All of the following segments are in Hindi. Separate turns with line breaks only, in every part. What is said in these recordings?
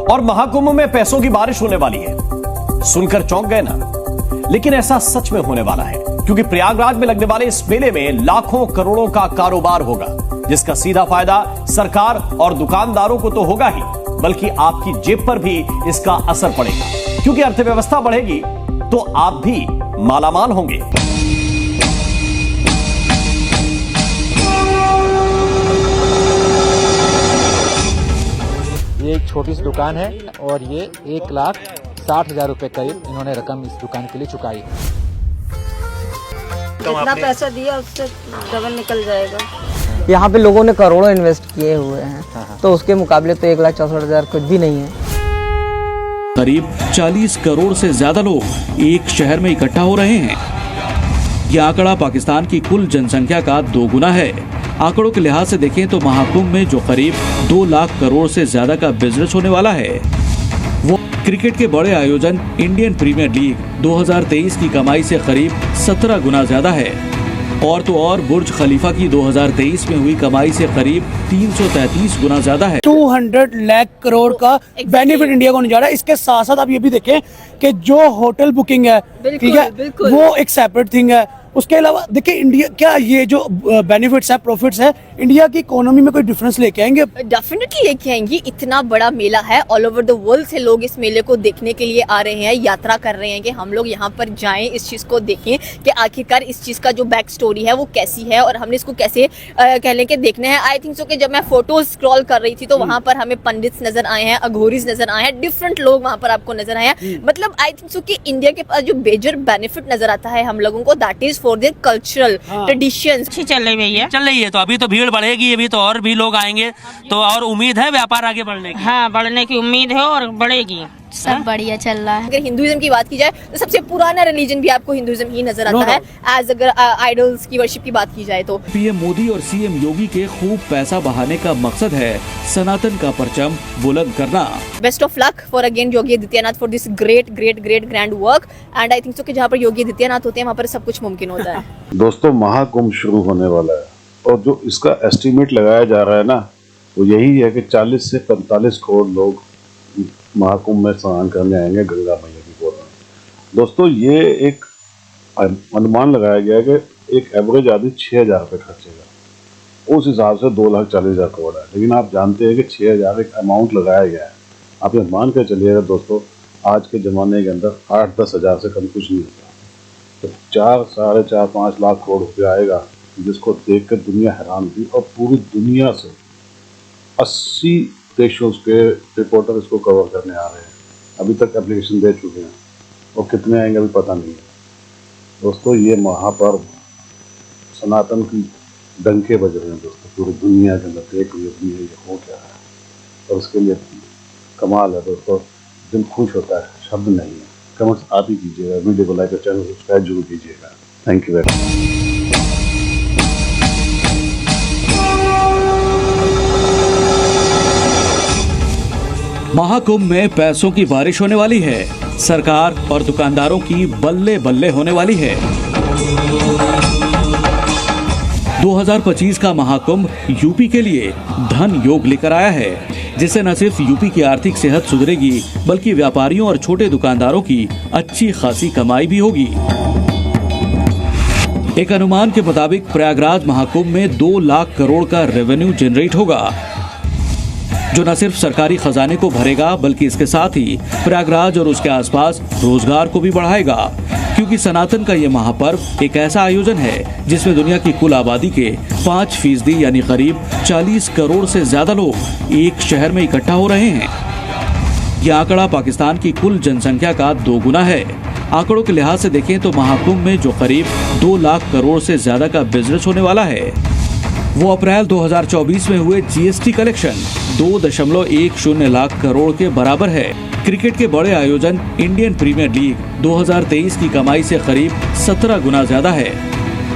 और महाकुंभ में पैसों की बारिश होने वाली है। सुनकर चौंक गए ना? लेकिन ऐसा सच में होने वाला है, क्योंकि प्रयागराज में लगने वाले इस मेले में लाखों करोड़ों का कारोबार होगा, जिसका सीधा फायदा सरकार और दुकानदारों को तो होगा ही, बल्कि आपकी जेब पर भी इसका असर पड़ेगा, क्योंकि अर्थव्यवस्था बढ़ेगी तो आप भी मालामाल होंगे।
ये एक छोटी सी दुकान है और ये 1,60,000 रुपए करीब इन्होंने रकम इस दुकान के लिए चुकाई है।
जितना पैसा दिया उससे डबल निकल जाएगा।
यहाँ पे लोगों ने करोड़ों इन्वेस्ट किए हुए हैं, तो उसके मुकाबले तो 1,64,000 कुछ भी नहीं है।
करीब 40 करोड़ से ज्यादा लोग एक शहर में इकट्ठा हो रहे हैं। यह आंकड़ा पाकिस्तान की कुल जनसंख्या का 2 गुना है। आंकड़ों के लिहाज से देखें तो महाकुंभ में जो करीब 2 लाख करोड़ से ज्यादा का बिजनेस होने वाला है, वो क्रिकेट के बड़े आयोजन इंडियन प्रीमियर लीग 2023 की कमाई से करीब 17 गुना ज्यादा है। और तो और बुर्ज खलीफा की 2023 में हुई कमाई से करीब 333 गुना ज्यादा है।
200 लाख करोड़ का बेनिफिट इंडिया को नहीं जा रहा है। इसके साथ साथ आप ये भी देखें कि जो होटल बुकिंग है, ठीक है, वो एक सेपरेट थिंग है। उसके अलावा देखिए इंडिया क्या ये जो बेनिफिट्स है, प्रॉफिट्स है, इंडिया की इकोनॉमी में कोई डिफरेंस लेके आएंगे?
डेफिनेटली लेके आएंगे। इतना बड़ा मेला है, ऑल ओवर द वर्ल्ड से लोग इस मेले को देखने के लिए आ रहे हैं, यात्रा कर रहे हैं कि हम लोग यहाँ पर जाएं, इस चीज को देखें कि आखिरकार इस चीज का जो बैक स्टोरी है वो कैसी है और हमने इसको कैसे कह लें कि देखना है। आई थिंक सो कि जब मैं फोटोज स्क्रॉल कर रही थी तो वहाँ पर हमें पंडित नजर आए हैं, अघोरीज नजर आए हैं, डिफरेंट लोग वहाँ पर आपको नजर आए हैं। मतलब आई थिंक सो कि इंडिया के पास जो मेजर बेनिफिट नजर आता है हम लोगों को, that is for their cultural traditions.
अच्छी चल रही है तो अभी तो भीड़ बढ़ेगी, अभी तो और भी लोग आएंगे, तो और उम्मीद है व्यापार आगे बढ़ने की।
हाँ, बढ़ने की उम्मीद है और बढ़ेगी।
सब बढ़िया चल रहा है।
अगर हिंदुइज्म की बात की जाए तो सबसे पुराना रिलीजन भी आपको हिंदुइज्म ही नजर आता है, एज अगर आइडल्स की वर्शिप की बात की जाए तो।
पीएम मोदी और सीएम योगी के खूब पैसा बहाने का मकसद है सनातन का परचम बुलंद करना।
Best of luck for again Yogi Adityanath for this great great great grand work, and I think so कि जहाँ पर योगी आदित्यनाथ होते हैं वहाँ पर सब कुछ मुमकिन होता है।
दोस्तों, महाकुंभ शुरू होने वाला है और जो इसका एस्टीमेट लगाया जा रहा है ना, वो यही है कि 40 से 45 करोड़ लोग महाकुंभ में स्नान करने आएंगे गंगा मैया की गोद में। दोस्तों, ये एक अनुमान लगाया गया कि एक एवरेज आदमी 6,000 रुपये खर्चेगा, उस हिसाब से 2,40,000 करोड़ है। लेकिन आप जानते हैं कि 6,000 एक अमाउंट लगाया गया है। आप ये मान कर चलिएगा दोस्तों, आज के ज़माने के अंदर 8-10 हज़ार से कम कुछ नहीं होता, तो 4, 4.5, 5 लाख करोड़ रुपया आएगा, जिसको देख कर दुनिया हैरान हुई। और पूरी दुनिया से 80 देशों के रिपोर्टर इसको कवर करने आ रहे हैं। अभी तक एप्लीकेशन दे चुके हैं और कितने आएंगे अभी पता नहीं है। दोस्तों, ये महापर्व सनातन की डंके बज रहे हैं दोस्तों, पूरी दुनिया के अंदर देख लीजिए ये हो क्या है, और उसके लिए कमाल है दोस्तों, दिल खुश होता है, शब्द नहीं है। कमेंट्स आप ही कीजिएगा, वीडियो को लाइक और चैनल सब्सक्राइब जरूर कीजिएगा। Thank you very much.
Mahakumbh में पैसों की बारिश होने वाली है, सरकार और दुकानदारों की बल्ले बल्ले होने वाली है। 2025 का महाकुंभ यूपी के लिए धन योग लेकर आया है, जिससे न सिर्फ यूपी की आर्थिक सेहत सुधरेगी, बल्कि व्यापारियों और छोटे दुकानदारों की अच्छी खासी कमाई भी होगी। एक अनुमान के मुताबिक प्रयागराज महाकुंभ में 2 लाख करोड़ का रेवेन्यू जनरेट होगा, जो न सिर्फ सरकारी खजाने को भरेगा, बल्कि इसके साथ ही प्रयागराज और उसके आसपास रोजगार को भी बढ़ाएगा। क्योंकि सनातन का ये महापर्व एक ऐसा आयोजन है जिसमें दुनिया की कुल आबादी के 5% यानी करीब 40 करोड़ से ज्यादा लोग एक शहर में इकट्ठा हो रहे हैं। यह आंकड़ा पाकिस्तान की कुल जनसंख्या का 2 गुना है। आंकड़ों के लिहाज से देखें तो महाकुंभ में जो करीब 2 लाख करोड़ से ज्यादा का बिजनेस होने वाला है, वो अप्रैल 2024 में हुए जीएसटी कलेक्शन 2.10 लाख करोड़ के बराबर है। क्रिकेट के बड़े आयोजन इंडियन प्रीमियर लीग 2023 की कमाई से करीब 17 गुना ज्यादा है।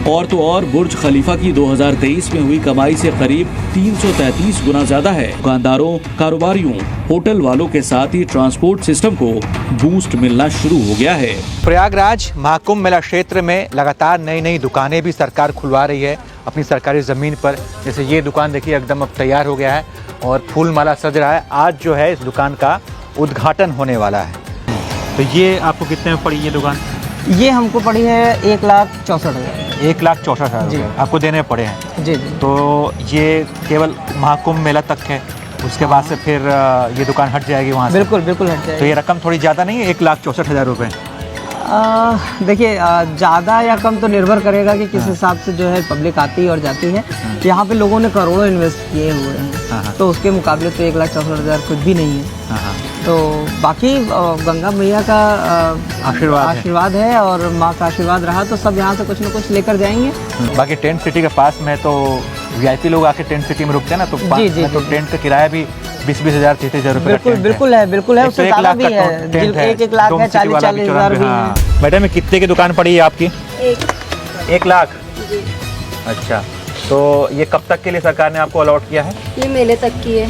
और तो और बुर्ज खलीफा की 2023 में हुई कमाई से करीब 333 गुना ज्यादा है। दुकानदारों, कारोबारियों, होटल वालों के साथ ही ट्रांसपोर्ट सिस्टम को बूस्ट मिलना शुरू हो गया है।
प्रयागराज महाकुंभ मेला क्षेत्र में लगातार नई नई दुकानें भी सरकार खुलवा रही है अपनी सरकारी ज़मीन पर। जैसे ये दुकान देखिए एकदम अब तैयार हो गया है और फूल माला सज रहा है। आज जो है इस दुकान का उद्घाटन होने वाला है। तो ये आपको कितने में पड़ी ये दुकान?
ये हमको पड़ी है 1,64,000।
1,64,000
जी।
रुपये आपको देने पड़े हैं।
जी जी।
तो ये केवल महाकुंभ मेला तक है, उसके बाद से फिर ये दुकान हट जाएगी वहाँ से?
बिल्कुल बिल्कुल हट
तो
जाएगी।
ये रकम थोड़ी ज़्यादा नहीं है 1,64,000 रुपये?
देखिए ज़्यादा या कम तो निर्भर करेगा कि किस हिसाब से जो है पब्लिक आती है और जाती है। यहाँ पे लोगों ने करोड़ों इन्वेस्ट किए हुए हैं, तो उसके मुकाबले तो 1,64,000 कुछ भी नहीं है। तो बाकी गंगा मैया का आशीर्वाद है और माँ का आशीर्वाद रहा तो सब यहाँ से कुछ न कुछ लेकर जाएंगे।
बाकी टेंट सिटी के पास में तो वीआईपी लोग आके टेंट सिटी में रुकते हैं ना, तो तो टेंट का किराया भी 20,000 30,000 रुपये
बिल्कुल है उससे ज़्यादा भी है। 1 लाख है, 40,000 भी है।
मैडम कितने की दुकान पड़ी है आपकी? 1 लाख। अच्छा, तो ये कब तक के लिए सरकार ने आपको अलॉट किया है?
ये मेले तक की है,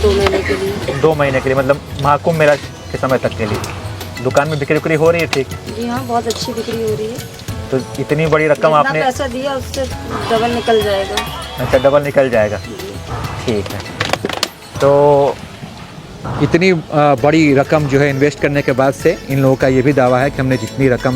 2 महीने के लिए।
2 महीने के लिए, मतलब महाकुंभ मेला के समय तक के लिए। दुकान में बिक्री हो रही है ठीक?
जी हाँ, बहुत अच्छी बिक्री हो रही है।
तो इतनी बड़ी रकम आपने
पैसा दिया उससे डबल निकल जाएगा।
अच्छा, डबल निकल जाएगा, ठीक है। तो इतनी बड़ी रकम जो है इन्वेस्ट करने के बाद से इन लोगों का ये भी दावा है कि हमने जितनी रकम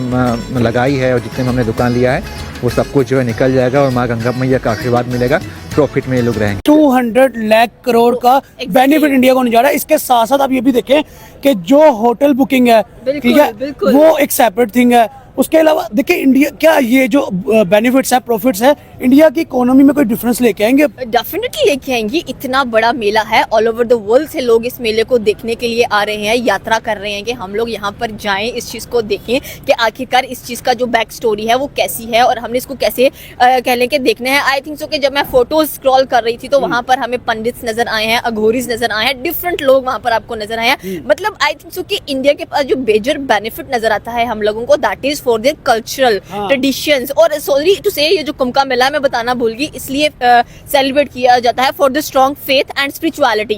लगाई है और जितने में हमने दुकान लिया है वो सब कुछ जो है निकल जाएगा और माँ गंगा मैया का आशीर्वाद मिलेगा, प्रॉफिट में ये लोग रहेंगे।
200 लाख करोड़ का बेनिफिट इंडिया को नहीं जा रहा है। इसके साथ साथ आप ये भी देखें कि जो होटल बुकिंग है, ठीक है, वो एक सेपरेट थिंग है। उसके अलावा देखिए इंडिया क्या ये जो बेनिफिट्स है, प्रॉफिट्स है, इंडिया की इकोनॉमी में कोई डिफरेंस लेके आएंगे?
डेफिनेटली लेके आएंगी। इतना बड़ा मेला है, ऑल ओवर द वर्ल्ड से लोग इस मेले को देखने के लिए आ रहे हैं, यात्रा कर रहे हैं कि हम लोग यहाँ पर जाएं, इस चीज़ को देखें कि आखिरकार इस चीज़ का जो बैक स्टोरी है वो कैसी है और हमने इसको कैसे कह लें कि देखना है। आई थिंक सो कि जब मैं फोटोज स्क्रॉल कर रही थी तो वहाँ पर हमें पंडित्स नजर आए हैं, अघोरीज नजर आए हैं, डिफरेंट लोग वहाँ पर आपको नजर आए हैं। मतलब आई थिंक सो कि इंडिया के पास जो मेजर बेनिफिट नजर आता है हम लोगों को, that is for their cultural traditions. और सॉरी टू से ये जो कुंभ का मेला मैं बताना भूल गई, इसलिए सेलिब्रेट किया जाता है for the strong faith and spirituality.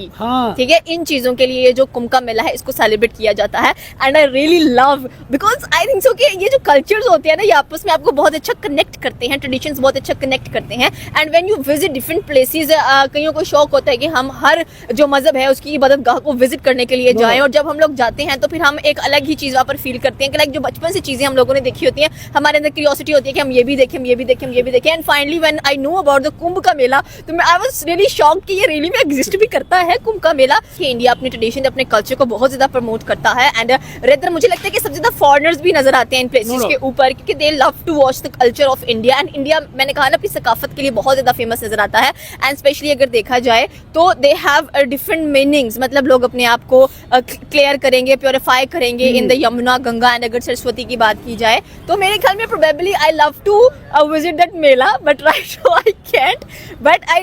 ठीक है, इन चीजों के लिए ये जो कुंभ का मेला है इसको सेलिब्रेट किया जाता है। And I really love because I think so कि ये जो कल्चर्स होते हैं ना, ये आपस में आपको बहुत अच्छा कनेक्ट करते हैं, ट्रेडिशंस बहुत अच्छा कनेक्ट करते हैं। And when you visit different places, कईयों को शौक होता है कि हम हर जो मजहब है उसकी इबादतगाह को विजिट करने के लिए जाएं, और जब हम लोग जाते हैं तो फिर हम एक अलग ही चीज वहाँ पर फील करते हैं कि लाइक जो बचपन से चीजें हम लोगों ने देखी होती हैं, हमारे अंदर क्यूरियोसिटी होती है कि हम ये भी देखें, हम ये भी देखें, हम ये भी देखें। And finally when I know about the Kumbh का मेला, तो मैं आई वाज रियली शॉक्ड कि ये रियली में एग्जिस्ट भी करता है कुंभ का मेला। कि इंडिया अपने ट्रेडिशन, अपने कल्चर को बहुत ज्यादा प्रमोट करता है। एंड रेदर मुझे लगता है कि सबसे ज्यादा फॉरेनर्स भी नजर आते हैं इन प्लेसेस के ऊपर, क्योंकि they love to watch the culture of India. And India, मैंने कहा ना, अपनी सकाफत के लिए बहुत ज्यादा फेमस नजर आता है। एंड स्पेशली अगर देखा जाए तो दे हैव डिफरेंट मीनिंग्स, मतलब लोग अपने आप को क्लियर करेंगे, प्योरीफाई करेंगे in the Yamuna, Ganga. And अगर सरस्वती की बात की जाए तो मेरे ख्याल में probably I love to visit that mela, but right now I can't. But I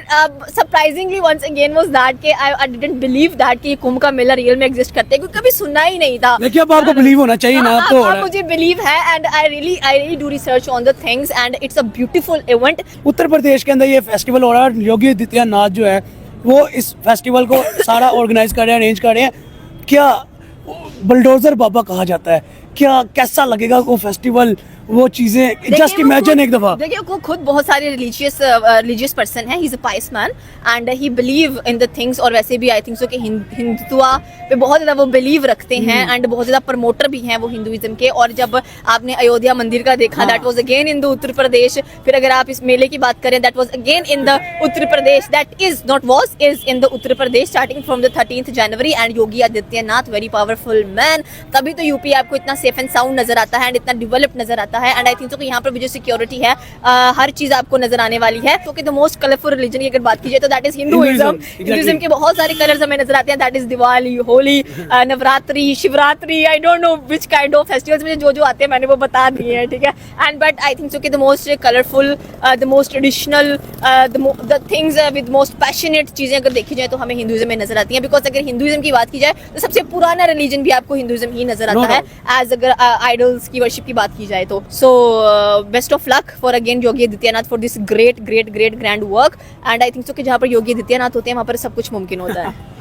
surprisingly once again was that कि I didn't believe that कि कुंभ का मेला रियल में एग्जिस्ट करते हैं, क्योंकि कभी सुना ही नहीं था।
देखिए अब आपको बिलीव होना चाहिए ना, तो
मुझे बिलीव है। And I really do research on the things and it's a beautiful event.
Uttar Pradesh के अंदर ये फेस्टिवल हो रहा है। योगी आदित्यनाथ जो है वो इस फेस्टिवल को सारा ऑर्गेनाइज कर रहे हैं, अरेंज कर रहे हैं। क्या बुलडोजर बाबा कहा जाता है, क्या कैसा लगेगा वो फेस्टिवल, वो चीजें जस्ट इमेजिन एक दफा।
देखिए वो खुद बहुत सारे रिलीजियस पर्सन है, he is a price man and he believe in the things. और वैसे भी आई थिंक सो कि हिंदुत्व पे बहुत ज्यादा वो बिलीव रखते हैं एंड बहुत ज्यादा प्रमोटर भी हैं वो हिंदुइज्म के। और जब आपने अयोध्या मंदिर का देखा, that was again in the Uttar Pradesh. फिर अगर आप इस मेले की बात करें, that was again in the Uttar Pradesh, that is not was is in the Uttar Pradesh starting from the 13th January. And Yogi Adityanath very powerful man, तभी तो यूपी आपको इतना सेफ एंड साउंड नजर आता है एंड इतना डेवलप नजर आता है। एंड आई थिंक सो कि यहाँ पर भी जो सिक्योरिटी है, हर चीज आपको नजर आने वाली है। तो कि द मोस्ट कलरफुल रिलीजन की अगर बात की जाए तो दैट इज हिंदुइज्म। हिंदुइज्म के बहुत सारे कलर्स हमें नजर आते हैं, that is Diwali, Holi, Navratri, Shivratri, I don't know which kind of festivals मुझे जो आते हैं मैंने वो बता दिए हैं, ठीक है। And but I think so कि the most colourful, the most traditional, the things with most passionate चीजें अगर देखी जाए तो हमें हिंदुइज्म में नजर आती हैं। बिकॉज अगर हिंदुइज्म की बात की जाए तो सबसे पुराना रिलीजन भी आपको हिंदुइज्म ही नजर आता है, एज अगर आइडल्स की वर्शिप की बात की जाए तो। So best of luck for again Yogi Adityanath for this great grand work. And I think so कि जहाँ पर योगी आदित्यनाथ होते हैं वहाँ पर सब कुछ मुमकिन होता है।